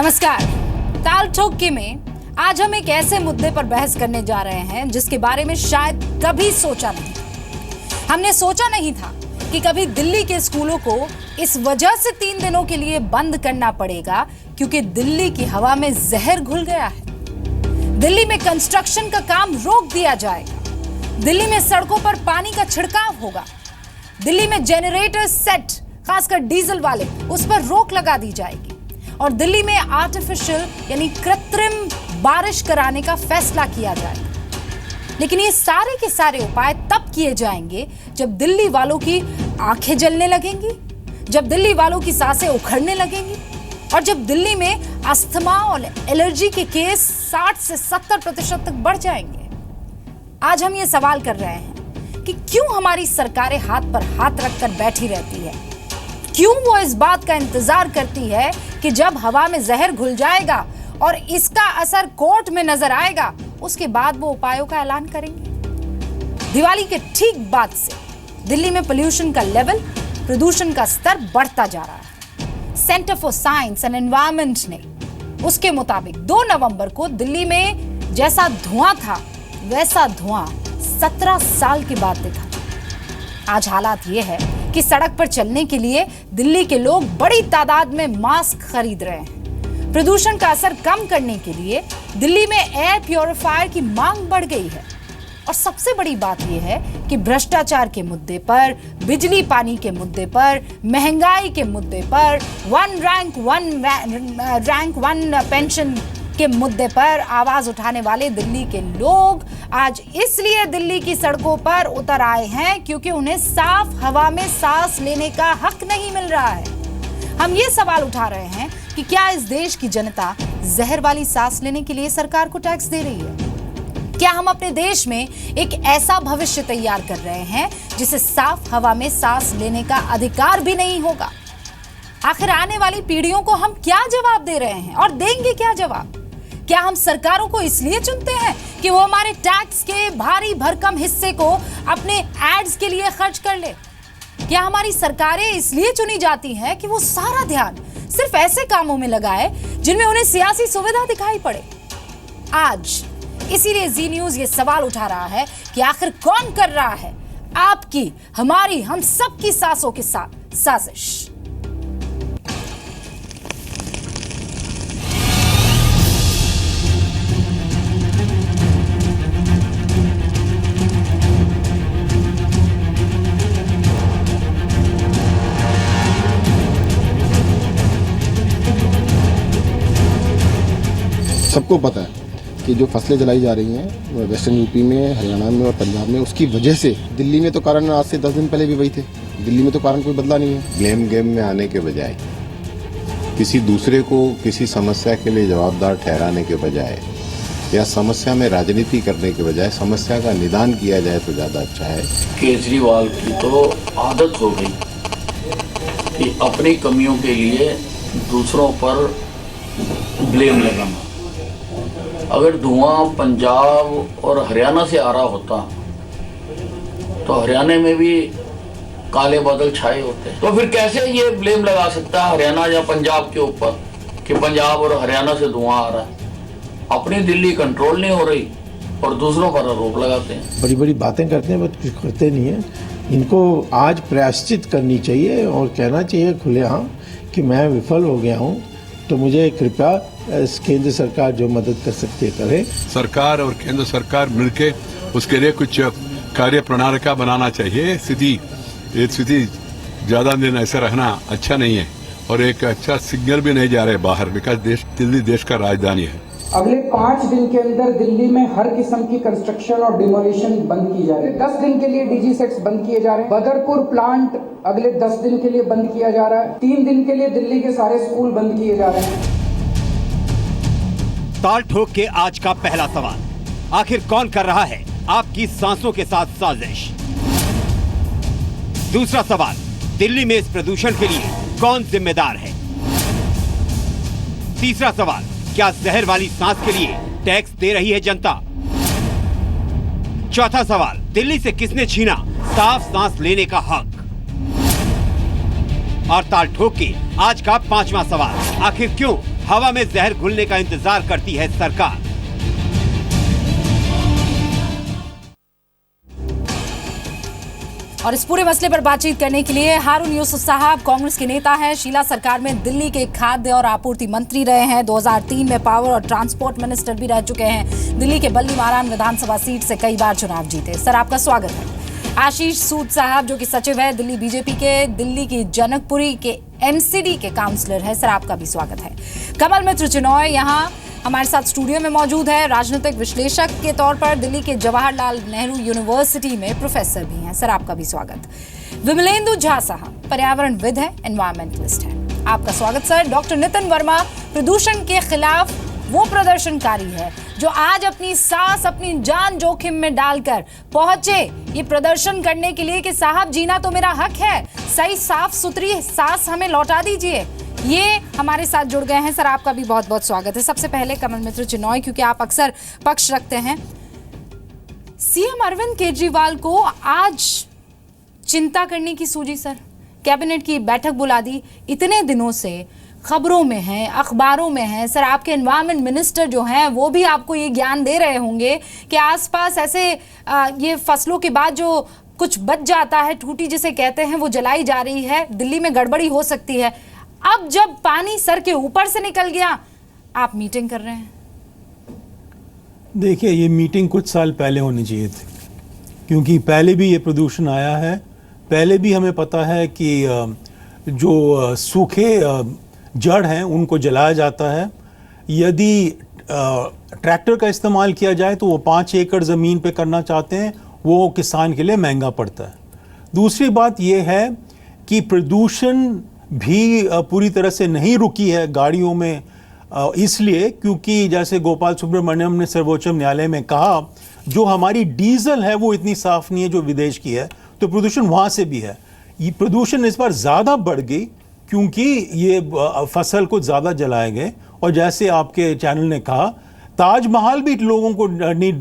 नमस्कार। ताल ठोक में आज हम एक ऐसे मुद्दे पर बहस करने जा रहे हैं जिसके बारे में शायद कभी सोचा नहीं था। हमने सोचा नहीं था कि कभी दिल्ली के स्कूलों को इस वजह से 3 दिनों के लिए बंद करना पड़ेगा क्योंकि दिल्ली की हवा में जहर घुल गया है। दिल्ली में कंस्ट्रक्शन का काम रोक दिया जाएगा। दिल्ली में सड़कों पर पानी का छिड़काव होगा। दिल्ली में जनरेटर सेट, खासकर डीजल वाले, उस पर रोक लगा दी जाएगी और दिल्ली में आर्टिफिशियल यानी कृत्रिम बारिश कराने का फैसला किया जाएगा। लेकिन ये सारे के सारे उपाय तब किए जाएंगे जब दिल्ली वालों की आंखें जलने लगेंगी, जब दिल्ली वालों की सांसें उखड़ने लगेंगी और जब दिल्ली में अस्थमा और एलर्जी के केस 60 से 70% तक बढ़ जाएंगे। आज हम ये सवाल कर रहे हैं कि क्यों हमारी सरकारें हाथ पर हाथ रखकर बैठी रहती है? क्यों वो इस बात का इंतजार करती है कि जब हवा में जहर घुल जाएगा और इसका असर कोर्ट में नजर आएगा, उसके बाद वो उपायों का ऐलान करेंगे? दिवाली के ठीक बाद से दिल्ली में पोल्यूशन का लेवल, प्रदूषण का स्तर बढ़ता जा रहा है। Centre for science and environment ने उसके मुताबिक 2 नवंबर को दिल्ली में जैसा धुआं था वैसा धुआं 17 साल के बाद दिखा। आज हालात ये है कि सड़क पर चलने के लिए दिल्ली के लोग बड़ी तादाद में मास्क खरीद रहे हैं। प्रदूषण का असर कम करने के लिए दिल्ली में एयर प्यूरिफायर की मांग बढ़ गई है। और सबसे बड़ी बात यह है कि भ्रष्टाचार के मुद्दे पर, बिजली पानी के मुद्दे पर, महंगाई के मुद्दे पर, रैंक वन पेंशन के मुद्दे पर आवाज उठाने वाले दिल्ली के लोग आज इसलिए दिल्ली की सड़कों पर उतर आए हैं क्योंकि उन्हें साफ हवा में सांस लेने का हक नहीं मिल रहा है। हम ये सवाल उठा रहे हैं कि क्या इस देश की जनता जहर वाली सांस लेने के लिए सरकार को टैक्स दे रही है? क्या हम अपने देश में एक ऐसा भविष्य तैयार कर रहे हैं जिसे साफ हवा में सांस लेने का अधिकार भी नहीं होगा? आखिर आने वाली पीढ़ियों को हम क्या जवाब दे रहे हैं और देंगे क्या जवाब? क्या हम सरकारों को इसलिए चुनते हैं कि वो हमारे टैक्स के भारी भरकम हिस्से को अपने एड्स के लिए खर्च कर ले? क्या हमारी सरकारें इसलिए चुनी जाती हैं कि वो सारा ध्यान सिर्फ ऐसे कामों में लगाए जिनमें उन्हें सियासी सुविधा दिखाई पड़े? आज इसीलिए जी न्यूज़ ये सवाल उठा रहा है कि आखिर कौन कर रहा है आपकी, हमारी, हम सबकी सांसों के साथ साजिश? सबको पता है कि जो फसलें जलाई जा रही हैं वेस्टर्न यूपी में, हरियाणा में और पंजाब में, उसकी वजह से दिल्ली में तो कारण आज से 10 दिन पहले भी वही थे। दिल्ली में तो कारण कोई बदला नहीं है। ब्लेम गेम में आने के बजाय, किसी दूसरे को किसी समस्या के लिए जवाबदार ठहराने के बजाय या समस्या में राजनीति करने के बजाय समस्या का निदान किया जाए तो ज़्यादा अच्छा है। केजरीवाल की तो आदत हो गई कि अपनी कमियों के लिए दूसरों पर ब्लेम लगाना। अगर धुआं पंजाब और हरियाणा से आ रहा होता तो हरियाणा में भी काले बादल छाए होते, तो फिर कैसे ये ब्लेम लगा सकता है हरियाणा या पंजाब के ऊपर कि पंजाब और हरियाणा से धुआं आ रहा है? अपनी दिल्ली कंट्रोल नहीं हो रही और दूसरों पर आरोप लगाते हैं। बड़ी बड़ी बातें करते हैं, बट कुछ करते नहीं है। इनको आज प्रायश्चित करनी चाहिए और कहना चाहिए खुलेआम कि मैं विफल हो गया हूँ, तो मुझे कृपया केंद्र सरकार जो मदद कर सकती है करे। सरकार और केंद्र सरकार मिलके उसके लिए कुछ कार्य प्रणाली का बनाना चाहिए। स्थिति ज्यादा दिन ऐसे रहना अच्छा नहीं है और एक अच्छा सिग्नल भी नहीं जा रहे बाहर, बिकॉज दिल्ली देश का राजधानी है। अगले 5 दिन के अंदर दिल्ली में हर किस्म की कंस्ट्रक्शन और डिमोलिशन बंद की जा रही है। 10 दिन के लिए डीजी सेट्स बंद किए जा रहे हैं। बदरपुर प्लांट अगले 10 दिन के लिए बंद किया जा रहा है। 3 दिन के लिए दिल्ली के सारे स्कूल बंद किए जा रहे हैं। ताल ठोक के आज का पहला सवाल, आखिर कौन कर रहा है आपकी सांसों के साथ साजिश? दूसरा सवाल, दिल्ली में इस प्रदूषण के लिए कौन जिम्मेदार है? तीसरा सवाल, क्या जहर वाली सांस के लिए टैक्स दे रही है जनता? चौथा सवाल, दिल्ली से किसने छीना साफ सांस लेने का हक? और ताल ठोक के आज का 5वां सवाल, आखिर क्यों हवा में जहर घुलने का इंतजार करती है सरकार। और इस पूरे मसले पर बातचीत करने के लिए हारून यूसुफ साहब कांग्रेस के नेता हैं, शीला सरकार में दिल्ली के खाद्य और आपूर्ति मंत्री रहे हैं, 2003 में पावर और ट्रांसपोर्ट मिनिस्टर भी रह चुके हैं, दिल्ली के बल्ली मारान विधानसभा सीट से कई बार चुनाव जीते। सर आपका स्वागत है। आशीष सूद साहब जो कि सचिव है दिल्ली बीजेपी के, दिल्ली की जनकपुरी के एमसीडी के काउंसलर है, सर आपका भी स्वागत है। कमल मित्र चिनॉय यहाँ हमारे साथ स्टूडियो में मौजूद है, राजनीतिक विश्लेषक के तौर पर दिल्ली के जवाहरलाल नेहरू यूनिवर्सिटी में प्रोफेसर भी हैं, सर आपका भी स्वागत। विमलेंदु झा साहब पर्यावरणविद है, एनवायरमेंटलिस्ट है, आपका स्वागत सर। डॉक्टर नितिन वर्मा प्रदूषण के खिलाफ वो प्रदर्शनकारी है जो आज अपनी सांस अपनी जान जोखिम में डालकर पहुंचे ये प्रदर्शन करने के लिए कि साहब जीना तो मेरा हक है, सही साफ सुथरी सांस हमें लौटा दीजिए। ये हमारे साथ जुड़ गए हैं, सर आपका भी बहुत बहुत स्वागत है। सबसे पहले कमल मित्र चिनॉय, क्योंकि आप अक्सर पक्ष रखते हैं, सीएम अरविंद केजरीवाल को आज चिंता करने की सूझी सर, कैबिनेट की बैठक बुला दी, इतने दिनों से खबरों में है, अखबारों में है, सर आपके एनवायरमेंट मिनिस्टर जो हैं वो भी आपको ये ज्ञान दे रहे होंगे कि आसपास ऐसे ये फसलों के बाद जो कुछ बच जाता है, ठूठी जिसे कहते हैं, वो जलाई जा रही है, दिल्ली में गड़बड़ी हो सकती है। अब जब पानी सर के ऊपर से निकल गया, आप मीटिंग कर रहे हैं। देखिए, ये मीटिंग कुछ साल पहले होनी चाहिए थी, क्योंकि पहले भी ये प्रदूषण आया है, पहले भी हमें पता है कि जो सूखे जड़ हैं उनको जलाया जाता है। यदि ट्रैक्टर का इस्तेमाल किया जाए तो वो 5 एकड़ ज़मीन पे करना चाहते हैं, वो किसान के लिए महंगा पड़ता है। दूसरी बात ये है कि प्रदूषण भी पूरी तरह से नहीं रुकी है गाड़ियों में, इसलिए क्योंकि जैसे गोपाल सुब्रमण्यम ने सर्वोच्च न्यायालय में कहा, जो हमारी डीजल है वो इतनी साफ नहीं है जो विदेश की है, तो प्रदूषण वहाँ से भी है। ये प्रदूषण इस बार ज़्यादा बढ़ गई क्योंकि ये फसल को ज़्यादा जलाए गए, और जैसे आपके चैनल ने कहा, ताजमहल भी लोगों को नहीं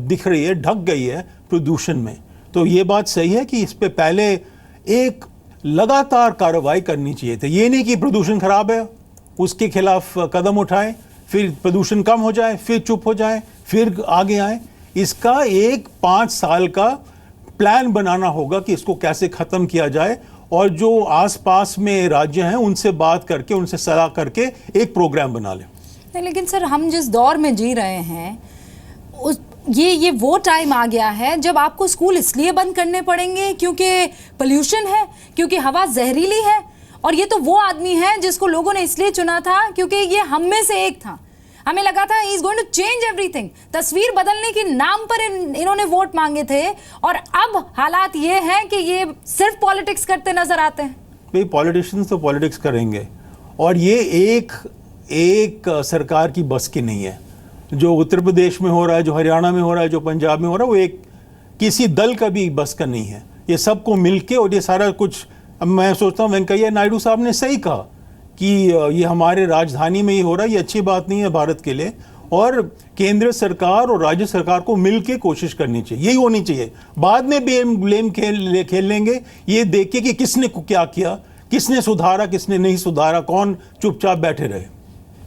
दिख रही है, ढक गई है प्रदूषण में। तो ये बात सही है कि इस पे पहले एक लगातार कार्रवाई करनी चाहिए थी। ये नहीं कि प्रदूषण खराब है उसके खिलाफ कदम उठाएं, फिर प्रदूषण कम हो जाए, फिर चुप हो जाए, फिर आगे आए। इसका एक 5 साल का प्लान बनाना होगा कि इसको कैसे ख़त्म किया जाए, और जो आसपास में राज्य हैं उनसे बात करके, उनसे सलाह करके एक प्रोग्राम बना लें। नहीं, लेकिन सर हम जिस दौर में जी रहे हैं ये वो टाइम आ गया है जब आपको स्कूल इसलिए बंद करने पड़ेंगे क्योंकि पोल्यूशन है, क्योंकि हवा जहरीली है, और ये तो वो आदमी है जिसको लोगों ने इसलिए चुना था क्योंकि ये हम में से एक था। हमें लगा था he is going to change everything, तस्वीर बदलने के नाम पर इन्होंने वोट मांगे थे, और अब हालात ये हैं कि ये सिर्फ पॉलिटिक्स करते नजर आते हैं। भाई पॉलिटिशियंस तो पॉलिटिक्स करेंगे, और ये एक सरकार की बस की नहीं है। जो उत्तर प्रदेश में हो रहा है, जो हरियाणा में हो रहा है, जो पंजाब में हो रहा है, वो एक किसी दल का भी बस का नहीं है। ये सबको मिलके, और ये सारा कुछ, अब मैं सोचता हूँ वेंकैया नायडू साहब ने सही कहा कि ये हमारे राजधानी में ही हो रहा है, ये अच्छी बात नहीं है भारत के लिए, और केंद्र सरकार और राज्य सरकार को मिलके कोशिश करनी चाहिए, यही होनी चाहिए। बाद में ब्लेम खेल लेंगे, ये देख के कि किसने क्या किया, किसने सुधारा, किसने नहीं सुधारा, कौन चुपचाप बैठे रहे।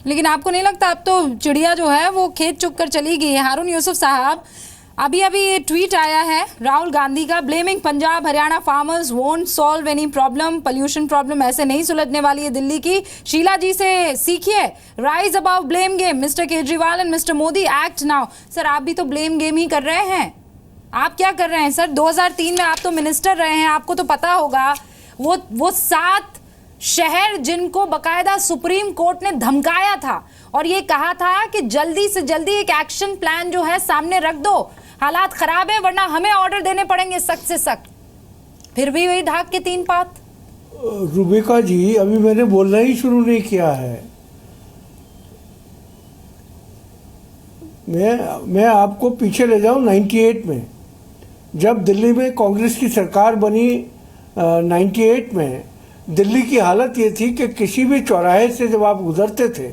लेकिन आपको नहीं लगता अब तो चिड़िया जो है वो खेत चुग कर चली गई है? हारून यूसुफ साहब, अभी ये ट्वीट आया है राहुल गांधी का, blaming Punjab Haryana farmers won't solve any problem, pollution problem ऐसे नहीं सुलझने वाली है दिल्ली की। शीला जी से सीखिए, rise about blame game, mister Kejriwal and mister Modi act now. Sir आप भी तो ब्लेम गेम ही कर रहे हैं, आप क्या कर रहे हैं सर? 2003 में आप तो मिनिस्टर रहे हैं, आपको तो पता होगा वो 7 शहर जिनको बकायदा सुप्रीम कोर्ट ने धमकाया था और ये कहा था कि जल्दी से जल्दी एक एक्शन प्लान जो है सामने रख दो, हालात खराब है वरना हमें ऑर्डर देने पड़ेंगे सख्त से सख्त, फिर भी वही ढाक के 3 पात। रुबिका जी, अभी मैंने बोलना ही शुरू नहीं किया है। मैं आपको पीछे ले जाऊं 98 में, जब दिल्ली में कांग्रेस की सरकार बनी 98 में, दिल्ली की हालत ये थी कि किसी भी चौराहे से जब आप गुजरते थे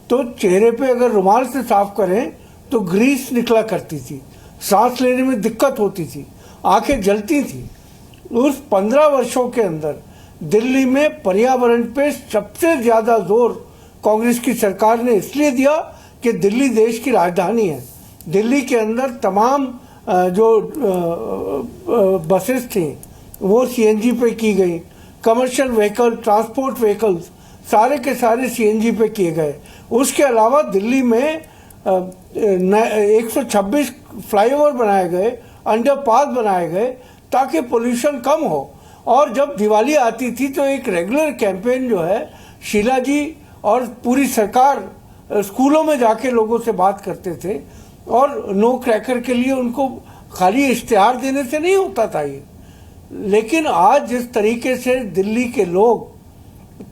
तो चेहरे पे अगर रुमाल से साफ करें तो ग्रीस निकला करती थी, सांस लेने में दिक्कत होती थी, आंखें जलती थी। उस 15 वर्षों के अंदर दिल्ली में पर्यावरण पे सबसे ज़्यादा जोर कांग्रेस की सरकार ने इसलिए दिया कि दिल्ली देश की राजधानी है। दिल्ली के अंदर तमाम जो बसेस थी वो सीएनजी पे की गई, कमर्शियल व्हीकल, ट्रांसपोर्ट व्हीकल्स सारे के सारे सीएनजी पे किए गए। उसके अलावा दिल्ली में 126 फ्लाईओवर बनाए गए, अंडरपास बनाए गए ताकि पोल्यूशन कम हो। और जब दिवाली आती थी तो एक रेगुलर कैंपेन जो है शीला जी और पूरी सरकार स्कूलों में जाके लोगों से बात करते थे और नो क्रैकर के लिए उनको खाली इश्तिहार देने से नहीं होता था ये। लेकिन आज जिस तरीके से दिल्ली के लोग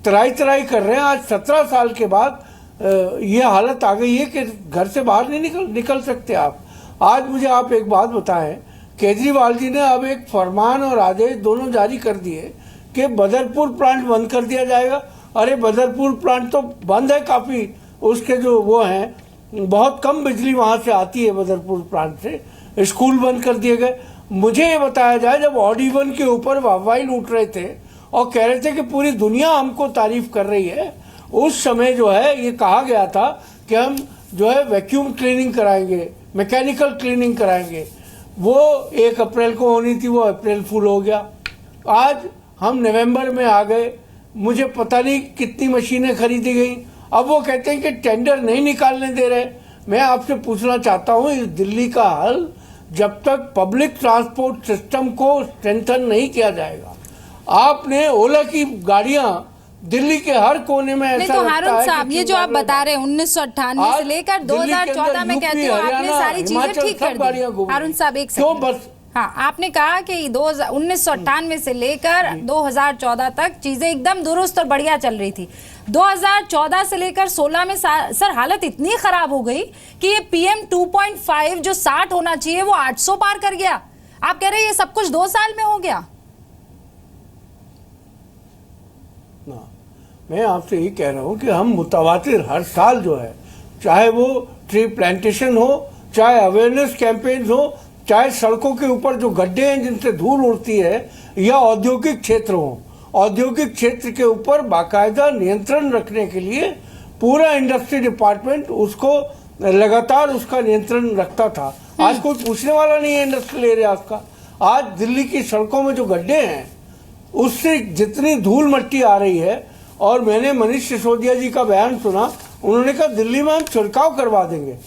तराई कर रहे हैं, आज 17 साल के बाद ये हालत आ गई है कि घर से बाहर नहीं निकल सकते आप। आज मुझे आप एक बात बताएं, केजरीवाल जी ने अब एक फरमान और आदेश दोनों जारी कर दिए कि बदरपुर प्लांट बंद कर दिया जाएगा। अरे बदरपुर प्लांट तो बंद है, काफ़ी उसके जो वो हैं बहुत कम बिजली वहाँ से आती है बदरपुर प्लांट से। स्कूल बंद कर दिए गए। मुझे ये बताया जाए, जब ऑड-इवन के ऊपर वाहवाही लूट रहे थे और कह रहे थे कि पूरी दुनिया हमको तारीफ कर रही है, उस समय जो है ये कहा गया था कि हम जो है वैक्यूम क्लीनिंग कराएंगे, मैकेनिकल क्लीनिंग कराएंगे। वो 1 अप्रैल को होनी थी, वो अप्रैल फूल हो गया। आज हम नवंबर में आ गए, मुझे पता नहीं कितनी मशीनें खरीदी गई। अब वो कहते हैं कि टेंडर नहीं निकालने दे रहे। मैं आपसे पूछना चाहता हूँ, इस दिल्ली का हल जब तक पब्लिक ट्रांसपोर्ट सिस्टम को स्ट्रेंथन नहीं किया जाएगा। आपने ओला की गाड़ियां दिल्ली के हर कोने में ऐसा तो हारून साहब, ये जो आप बता रहे हैं 1998 से लेकर 2014 में कहते हो आपने सारी चीजें ठीक कर दी। हारून साहब एक सेकंड, हाँ, आपने कहा कि 1998 से लेकर 2014 तक चीजें एकदम दुरुस्त और बढ़िया चल रही थी। 2014 से लेकर 16 में सर हालत इतनी खराब हो गई कि ये PM 2.5 जो 60 होना चाहिए वो 800 पार कर गया। आप कह रहे हैं ये सब कुछ 2 साल में हो गया। मैं आपसे यही कह रहा हूँ कि हम मुतवातिर हर साल जो है, चाहे वो ट्री प्लांटेशन हो, चाहे अवेयरनेस कैंपेन हो, चाहे सड़कों के ऊपर जो गड्ढे हैं जिनसे धूल उड़ती है, या औद्योगिक क्षेत्र हो, औद्योगिक क्षेत्र के ऊपर बाकायदा नियंत्रण रखने के लिए पूरा इंडस्ट्री डिपार्टमेंट उसको लगातार उसका नियंत्रण रखता था। आज कोई पूछने वाला नहीं है इंडस्ट्रियल एरियाज का। आज दिल्ली की सड़कों में जो गड्ढे हैं उससे जितनी धूल मट्टी आ रही है, और मैंने मनीष सिसोदिया जी का बयान सुना, उन्होंने कहा दिल्ली में हम छिड़काव करवा देंगे।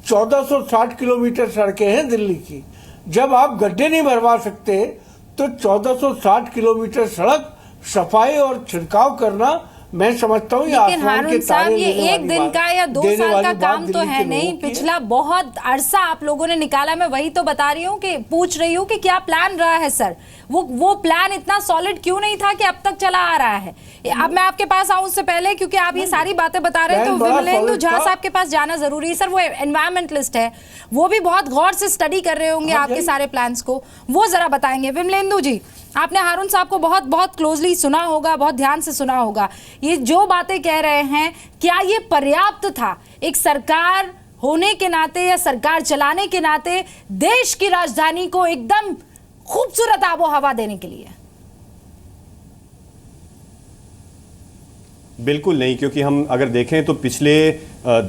1460 किलोमीटर सड़कें हैं दिल्ली की, जब आप गड्ढे नहीं भरवा सकते तो 1460 किलोमीटर सड़क सफाई और छिड़काव करना, मैं समझता हूँ लेकिन हारून साहब ये एक दिन का या 2 साल का काम तो है नहीं, पिछला बहुत अरसा आप लोगों ने निकाला। मैं वही तो बता रही हूँ कि पूछ रही हूँ कि क्या प्लान रहा है सर। वो प्लान इतना सॉलिड क्यों नहीं था कि अब तक चला आ रहा है। अब मैं आपके पास आऊं उससे पहले, क्योंकि आप ये सारी बातें बता रहे हैं, तो विमलेंदु झा साहब के पास जाना जरूरी है। सर वो एनवायरमेंटलिस्ट है, वो भी बहुत गौर से स्टडी कर रहे होंगे आपके सारे प्लान्स को, वो जरा बताएंगे। विमलेंदु जी, आपने हारून साहब को बहुत बहुत क्लोजली सुना होगा, बहुत ध्यान से सुना होगा। ये जो बातें कह रहे हैं, क्या ये पर्याप्त था एक सरकार होने के नाते या सरकार चलाने के नाते देश की राजधानी को एकदम खूबसूरत आबो हवा देने के लिए? बिल्कुल नहीं, क्योंकि हम अगर देखें तो पिछले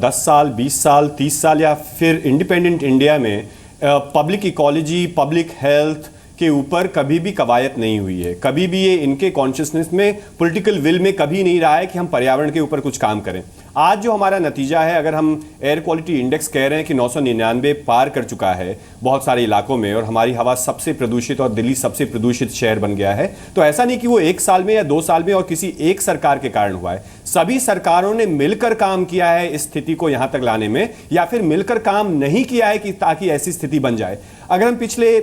10 साल, 20 साल, 30 साल या फिर इंडिपेंडेंट इंडिया में पब्लिक इकोलॉजी, पब्लिक हेल्थ के ऊपर कभी भी कवायद नहीं हुई है। कभी भी ये इनके कॉन्शियसनेस में, पॉलिटिकल विल में कभी नहीं रहा है कि हम पर्यावरण के ऊपर कुछ काम करें। आज जो हमारा नतीजा है, अगर हम एयर क्वालिटी इंडेक्स कह रहे हैं कि 999 पार कर चुका है बहुत सारे इलाकों में, और हमारी हवा सबसे प्रदूषित और दिल्ली सबसे प्रदूषित शहर बन गया है, तो ऐसा नहीं कि वो 1 साल में या 2 साल में और किसी एक सरकार के कारण हुआ है। सभी सरकारों ने मिलकर काम किया है इस स्थिति को यहां तक लाने में, या फिर मिलकर काम नहीं किया है कि ताकि ऐसी स्थिति बन जाए। अगर हम पिछले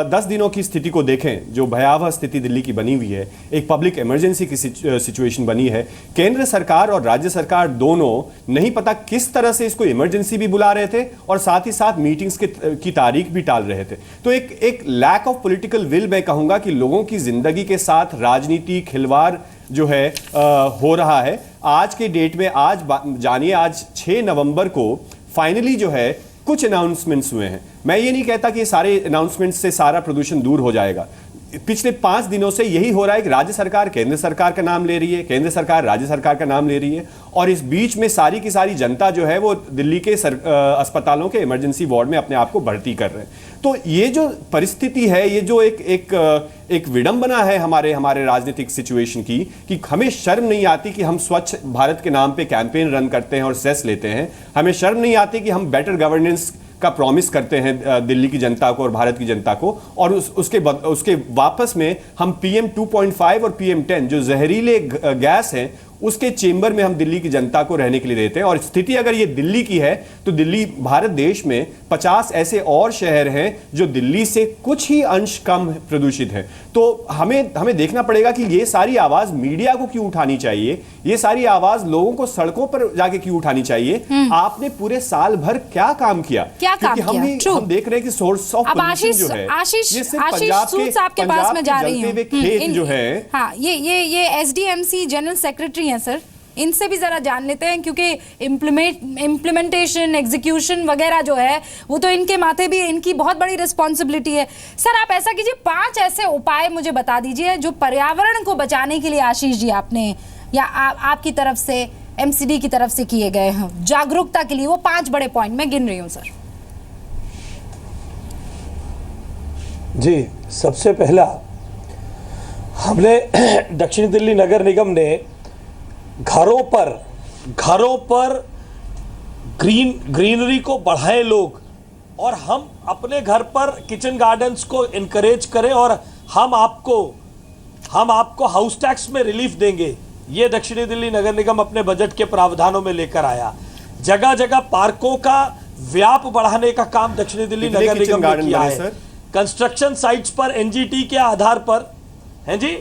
10 दिनों की स्थिति को देखें, जो भयावह स्थिति दिल्ली की बनी हुई है, एक पब्लिक इमरजेंसी की सिचुएशन बनी है, केंद्र सरकार और राज्य सरकार दोनों नहीं पता किस तरह से इसको इमरजेंसी भी बुला रहे थे और साथ ही साथ मीटिंग्स की तारीख भी टाल रहे थे। तो एक लैक ऑफ पॉलिटिकल विल, मैं कहूंगा कि लोगों की जिंदगी के साथ राजनीति खिलवाड़ जो है हो रहा है। आज के डेट में, आज जानिए, आज 6 नवंबर को फाइनली जो है कुछ अनाउंसमेंट्स हुए हैं। मैं ये नहीं कहता कि ये सारे अनाउंसमेंट्स से सारा प्रदूषण दूर हो जाएगा। पिछले 5 दिनों से यही हो रहा है कि राज्य सरकार केंद्र सरकार का नाम ले रही है, केंद्र सरकार राज्य सरकार का नाम ले रही है, और इस बीच में सारी की सारी जनता जो है वो दिल्ली के अस्पतालों के इमरजेंसी वार्ड में अपने आप को भर्ती कर रहे हैं। तो ये जो परिस्थिति है, ये जो एक विडंबना है हमारे राजनीतिक सिचुएशन की, कि हमें शर्म नहीं आती कि हम स्वच्छ भारत के नाम पे कैंपेन रन करते हैं और सेस लेते हैं, हमें शर्म नहीं आती कि हम बेटर गवर्नेंस का प्रॉमिस करते हैं दिल्ली की जनता को और भारत की जनता को, और उसके वापस में हम PM 2.5 और PM 10 जो जहरीले गैस हैं उसके चेंबर में हम दिल्ली की जनता को रहने के लिए देते हैं। और स्थिति अगर ये दिल्ली की है तो दिल्ली भारत देश में 50 ऐसे और शहर हैं जो दिल्ली से कुछ ही अंश कम प्रदूषित हैं। तो हमें देखना पड़ेगा कि ये सारी आवाज मीडिया को क्यों उठानी चाहिए, ये सारी आवाज लोगों को सड़कों पर जाके क्यों उठानी चाहिए। आपने पूरे साल भर क्या काम किया, क्योंकि हम देख रहे हैं कि सोर्स ऑफ पोल्यूशन जो है ये सिर्फ पंजाब के खेत जो है। हाँ, ये SDMC जनरल सेक्रेटरी हैं सर, इनसे भी जरा जान लेते हैं, क्योंकि इम्प्लीमेंटेशन एग्जीक्यूशन वगैरह जो है वो तो इनके माथे भी, इनकी बहुत बड़ी रिस्पॉन्सिबिलिटी है। सर आप ऐसा कीजिए, 5 ऐसे उपाय मुझे बता दीजिए जो पर्यावरण को बचाने के लिए आशीष जी आपने या आपकी तरफ से MCD की तरफ से किए गए हैं जागरूकता के लिए, वो 5 बड़े पॉइंट मैं गिन रही हूँ सर। जी, सबसे पहला हमने दक्षिण दिल्ली नगर निगम ने घरों पर ग्रीनरी को बढ़ाए लोग, और हम अपने घर पर किचन गार्डन्स को इनकरेज करें और हम आपको हाउस टैक्स में रिलीफ देंगे। ये दक्षिणी दिल्ली नगर निगम अपने बजट के प्रावधानों में लेकर आया। जगह जगह पार्कों का व्याप बढ़ाने का काम दक्षिणी दिल्ली नगर निगम ने किया है। कंस्ट्रक्शन साइट्स पर NGT के आधार पर हैं जी।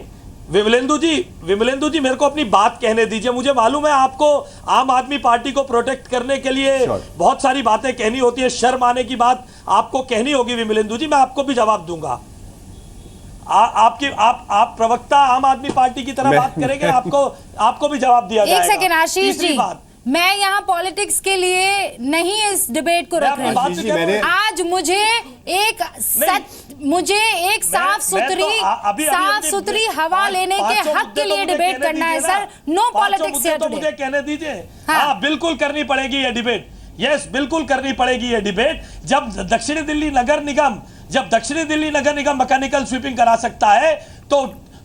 विमलेंदु जी मेरे को अपनी बात कहने दीजिए। मुझे मालूम है आपको आम आदमी पार्टी को प्रोटेक्ट करने के लिए बहुत सारी बातें कहनी होती है, शर्म आने की बात आपको कहनी होगी विमलेंदु जी, मैं आपको भी जवाब दूंगा। आप प्रवक्ता आम आदमी पार्टी की तरह बात करेंगे, आपको भी जवाब दिया जाएगा। एक सेकंड आशीष जी, मैं यहाँ पॉलिटिक्स के लिए नहीं इस डिबेट को रख रही। आज मुझे एक साफ सुथरी हवा लेने के हक के लिए डिबेट करना है sir. No politics here today. मुझे कहने दीजिए। हाँ, बिल्कुल करनी पड़ेगी ये डिबेट। यस, बिल्कुल करनी पड़ेगी ये डिबेट। जब दक्षिणी दिल्ली नगर निगम मैकेनिकल स्वीपिंग करा सकता है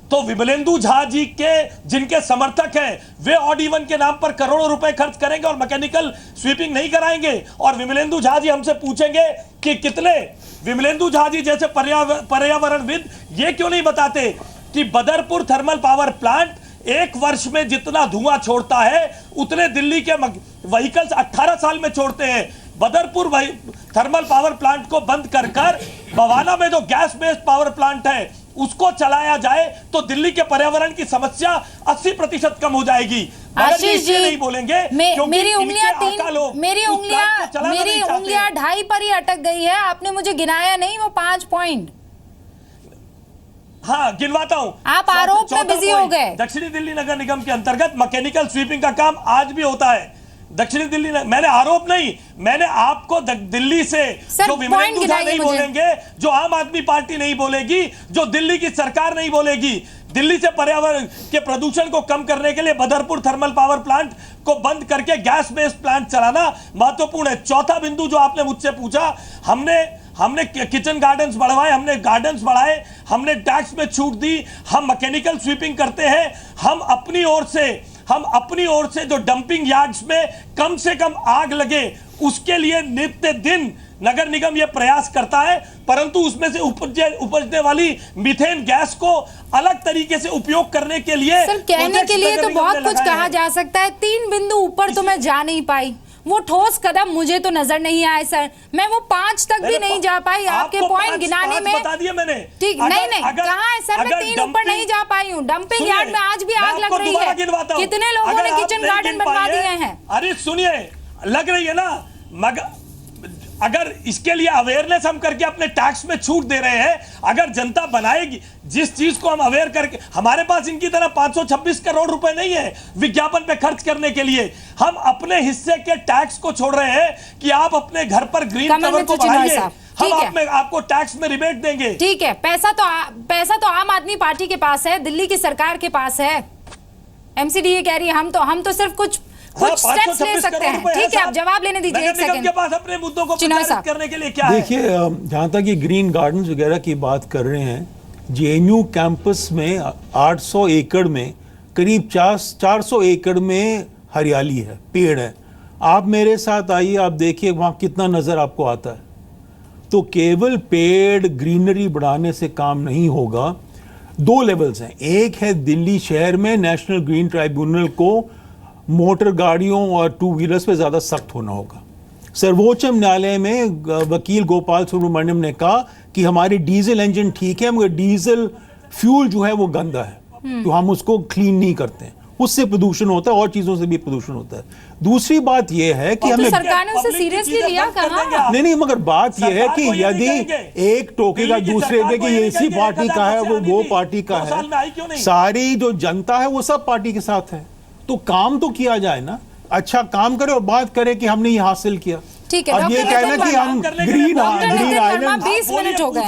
तो विमलेंदु झा जी के जिनके समर्थक हैं वे ऑड इवन के नाम पर करोड़ों रुपए खर्च करेंगे और मैकेनिकल स्वीपिंग नहीं कराएंगे। और विमलेंदु झा जी हमसे पूछेंगे कि कितने, विमलेंदु झा जी जैसे पर्यावरणविद ये क्यों नहीं बताते कि बदरपुर थर्मल पावर प्लांट 1 वर्ष में जितना धुआं छोड़ता है उतने दिल्ली के व्हीकल्स 18 साल में छोड़ते हैं। बदरपुर थर्मल पावर प्लांट को बंद कर बवाना में जो गैस बेस्ड पावर प्लांट है उसको चलाया जाए तो दिल्ली के पर्यावरण की समस्या 80% कम हो जाएगी। आशीष जी नहीं बोलेंगे, मेरी उंगलियां 2.5 पर ही अटक गई है। आपने मुझे गिनाया नहीं वो 5 पॉइंट। हाँ, गिनवाता हूं। आप आरोप में बिजी हो गए। दक्षिणी दिल्ली नगर निगम के अंतर्गत मैकेनिकल स्वीपिंग का काम आज भी होता है। दक्षिणी दिल्ली, मैंने आरोप नहीं, मैंने आपको दिल्ली से जो विमलेंदु झा नहीं बोलेंगे, जो आम आदमी पार्टी नहीं बोलेगी, जो दिल्ली की सरकार नहीं बोलेगी, दिल्ली से पर्यावरण के प्रदूषण को कम करने के लिए बदरपुर थर्मल पावर प्लांट को बंद करके गैस बेस्ड प्लांट चलाना महत्वपूर्ण है। चौथा बिंदु जो आपने मुझसे पूछा, हमने किचन गार्डन्स बढ़वाए, हमने गार्डन्स बढ़ाए, हमने टैक्स में छूट दी, हम मैकेनिकल स्वीपिंग करते हैं। हम अपनी ओर से जो डंपिंग यार्ड्स में कम से कम आग लगे उसके लिए नित्य दिन नगर निगम यह प्रयास करता है, परंतु उसमें से उपजने वाली मीथेन गैस को अलग तरीके से उपयोग करने के लिए सर कहने के लिए तो बहुत कुछ कहा जा सकता है। 3 बिंदु ऊपर तो मैं जा नहीं पाई, वो ठोस कदम मुझे तो नजर नहीं आए सर। मैं वो 5 तक भी नहीं जा पाई आपके पॉइंट गिनाने में। बता दिया मैंने। ठीक, नहीं कहाँ है सर, मैं 3 ऊपर नहीं जा पाई हूँ। डंपिंग यार्ड में आज भी आग लग रही है। कितने लोगों ने किचन गार्डन बनवा दिए हैं? अरे सुनिए, लग रही है ना, मगर अगर इसके लिए अवेयरनेस हम करके अपने टैक्स में छूट दे रहे हैं, अगर जनता बनाएगी जिस चीज को हम अवेयर करके, हमारे पास इनकी तरह 526 करोड़ रुपए नहीं है विज्ञापन पे खर्च करने के लिए। हम अपने हिस्से के टैक्स को छोड़ रहे हैं कि आप अपने घर पर ग्रीन कवर को बढ़ाइए। हम आपको टैक्स में रिबेट देंगे। ठीक है, पैसा तो आम आदमी पार्टी के पास है, दिल्ली की सरकार के पास है। एमसीडीए कह रही है हम तो सिर्फ कुछ स्टेप्स ले सकते हैं। ठीक है, आप जवाब लेने दीजिए, एक सेकंड के पास अपने मुद्दों को प्रचारित करने के लिए क्या है? देखिए, जहां तक ये ग्रीन गार्डन्स वगैरह की बात कर रहे हैं, जेएनयू कैंपस में 800 एकड़ में करीब 400 एकड़ में हरियाली है, पेड़ है। आप मेरे साथ आइए, आप देखिए वहां कितना नजर आपको आता है। तो केवल पेड़ ग्रीनरी बढ़ाने से काम नहीं होगा। 2 लेवल्स हैं। एक है दिल्ली शहर में नेशनल ग्रीन ट्राइब्यूनल को मोटर गाड़ियों और 2 व्हीलर्स पे ज्यादा सख्त होना होगा। सर्वोच्च न्यायालय में वकील गोपाल सुब्रमण्यम ने कहा कि हमारी डीजल इंजन ठीक है मगर डीजल फ्यूल जो है वो गंदा है, तो हम उसको क्लीन नहीं करते हैं, उससे प्रदूषण होता है और चीजों से भी प्रदूषण होता है। दूसरी बात यह है कि हमें सरकार ने उसे सीरियसली लिया कहा? नहीं, मगर बात यह है कि यदि एक टोकेगा दूसरे पे कि ये इसी पार्टी का है, वो पार्टी का है, सारी जो जनता है वो सब पार्टी के साथ है, तो काम तो किया जाए ना, अच्छा काम करे और बात करे कि हमने ये हासिल किया। ठीक है, अब ये कहना कि हम ग्रीन आइलैंड 20 मिनट हो गए।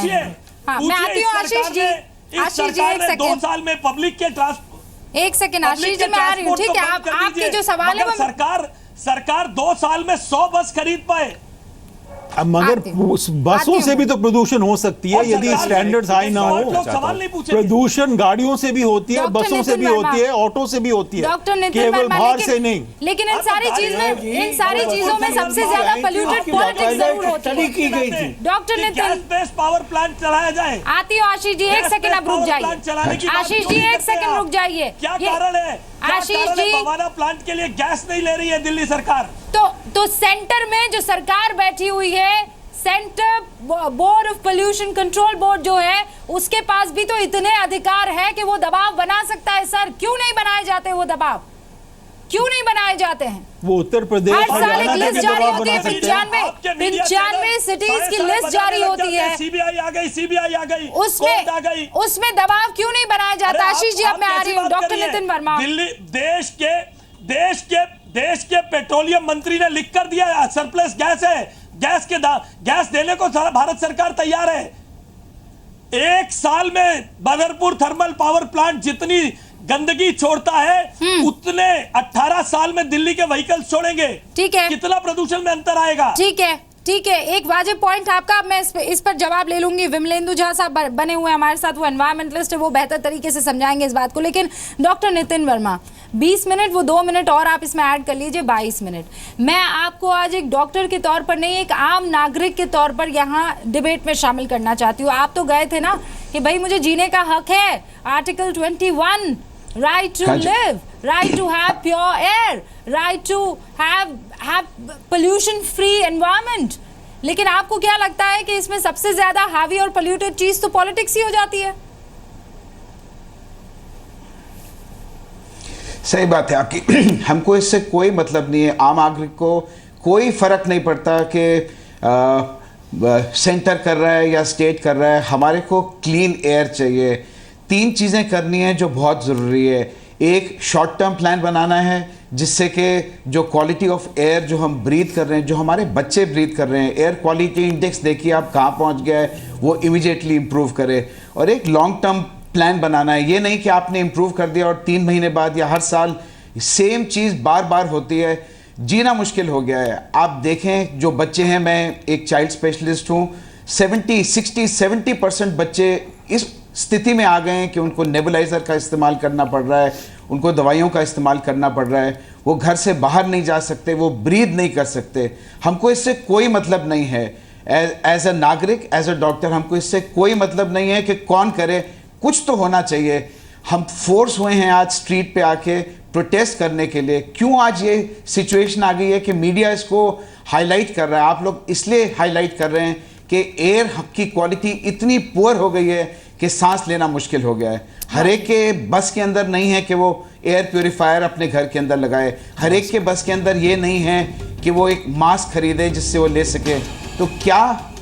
हाँ, मैं आती हूँ आशीष जी। आशीष जी, एक सेकंड, 2 साल में पब्लिक के एक सेकंड आशीष जी, मैं आ रही हूँ। ठीक है, आपके जो सवाल है सरकार 2 साल में 100 बस खरीद पाए। मगर बसों से भी तो प्रदूषण हो सकती है यदि स्टैंडर्ड्स हाई ना हो। प्रदूषण गाड़ियों से भी होती है, बसों से भी होती है, ऑटो से भी होती है, केवल बाहर से नहीं। लेकिन इन सारी चीजों में सबसे ज्यादा पोल्यूटेड पॉलिटिक्स जरूर होती है। डॉक्टर नितिन, पावर प्लांट चलाया जाए। आती हो आशीष जी, एक सेकंड आप रुक जाइए। आशीष जी, एक सेकंड रुक जाइए। क्या कारण है? आशीष जी, बवाना प्लांट के लिए गैस नहीं ले रही है दिल्ली सरकार। तो सेंटर में जो सरकार बैठी हुई है, centre board of pollution control board जो है, उसके पास भी तो इतने अधिकार है कि वो दबाव बना सकता है। सर, क्यों नहीं बनाए जाते वो दबाव? क्यों नहीं बनाए जाते हैं? वो उत्तर प्रदेश हर साल एक लिस्ट जारी होती है, 95 सिटीज की लिस्ट जारी होती है। सीबीआई आ गई, उसमें दबाव क्यों नहीं बनाया जाता? आशीष जी, अब मैं आ रही हूँ। डॉक्टर नितिन वर्मा, दिल्ली देश के पेट्रोलियम मंत्री ने लिख कर दिया सरप्लस गैस है, गैस देने को भारत सरकार तैयार है। 1 साल में बदरपुर थर्मल पावर प्लांट जितनी गंदगी छोड़ता है उतने 18 साल में दिल्ली के व्हीकल्स छोड़ेंगे। ठीक है, कितना प्रदूषण में अंतर आएगा? ठीक है, एक वाजिब पॉइंट आपका, मैं इस पर जवाब ले लूंगी। विमलेंदु झा साहब बने हुए हमारे साथ, वो एनवायरमेंटलिस्ट है, वो बेहतर तरीके से समझाएंगे इस बात को। लेकिन डॉक्टर नितिन वर्मा, 20 मिनट, वो 2 मिनट और आप इसमें ऐड कर लीजिए, 22 मिनट। मैं आपको आज एक डॉक्टर के तौर पर नहीं, एक आम नागरिक के तौर पर यहाँ डिबेट में शामिल करना चाहती हूँ। आप तो गए थे ना कि भाई मुझे जीने का हक है, article 21, right to live, right to have pure air, right to have pollution free environment। लेकिन आपको क्या लगता है कि इसमें सबसे ज्यादा हावी और पोल्यूटेड चीज तो पॉलिटिक्स ही हो जाती है? सही बात है आपकी। हमको इससे कोई मतलब नहीं है, आम नागरिक को कोई फर्क नहीं पड़ता कि सेंटर कर रहा है या स्टेट कर रहा है। हमारे को क्लीन एयर चाहिए। 3 चीज़ें करनी है जो बहुत ज़रूरी है। एक, शॉर्ट टर्म प्लान बनाना है जिससे कि जो क्वालिटी ऑफ एयर जो हम ब्रीथ कर रहे हैं, जो हमारे बच्चे ब्रीथ कर रहे हैं, एयर क्वालिटी इंडेक्स देखिए आप कहाँ पहुँच गया है, वो इमीडिएटली इम्प्रूव करे। और एक लॉन्ग टर्म प्लान बनाना है। ये नहीं कि आपने इम्प्रूव कर दिया और 3 महीने बाद या हर साल सेम चीज़ बार बार होती है। जीना मुश्किल हो गया है। आप देखें जो बच्चे हैं, मैं एक चाइल्ड स्पेशलिस्ट हूँ, 70% बच्चे इस स्थिति में आ गए हैं कि उनको नेबुलाइजर का इस्तेमाल करना पड़ रहा है, उनको दवाइयों का इस्तेमाल करना पड़ रहा है, वो घर से बाहर नहीं जा सकते, वो ब्रीथ नहीं कर सकते। हमको इससे कोई मतलब नहीं है। एज अ नागरिक, एज अ डॉक्टर, हमको इससे कोई मतलब नहीं है कि कौन करे, कुछ तो होना चाहिए। हम फोर्स हुए हैं आज स्ट्रीट पे आके प्रोटेस्ट करने के लिए। क्यों आज ये सिचुएशन आ गई है कि मीडिया इसको हाईलाइट कर रहा है? आप लोग इसलिए हाईलाइट कर रहे हैं कि एयर की क्वालिटी इतनी पुअर हो गई है कि सांस लेना मुश्किल हो गया है। हर एक के बस के अंदर नहीं है कि वो एयर प्योरीफायर अपने घर के अंदर लगाए। हर एक के बस के अंदर ये नहीं है कि वो एक मास्क खरीदे जिससे वो ले सके। तो क्या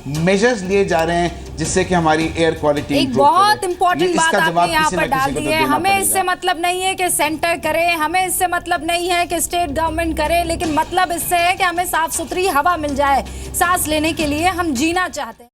मेजर्स लिए जा रहे हैं जिससे कि हमारी एयर क्वालिटी एक बहुत इंपॉर्टेंट बात आपने यहाँ पर डाल दी है। हमें इससे मतलब नहीं है कि सेंटर करे, हमें इससे मतलब नहीं है कि स्टेट गवर्नमेंट करे, लेकिन मतलब इससे है कि हमें साफ सुथरी हवा मिल जाए, सांस लेने के लिए हम जीना चाहते हैं।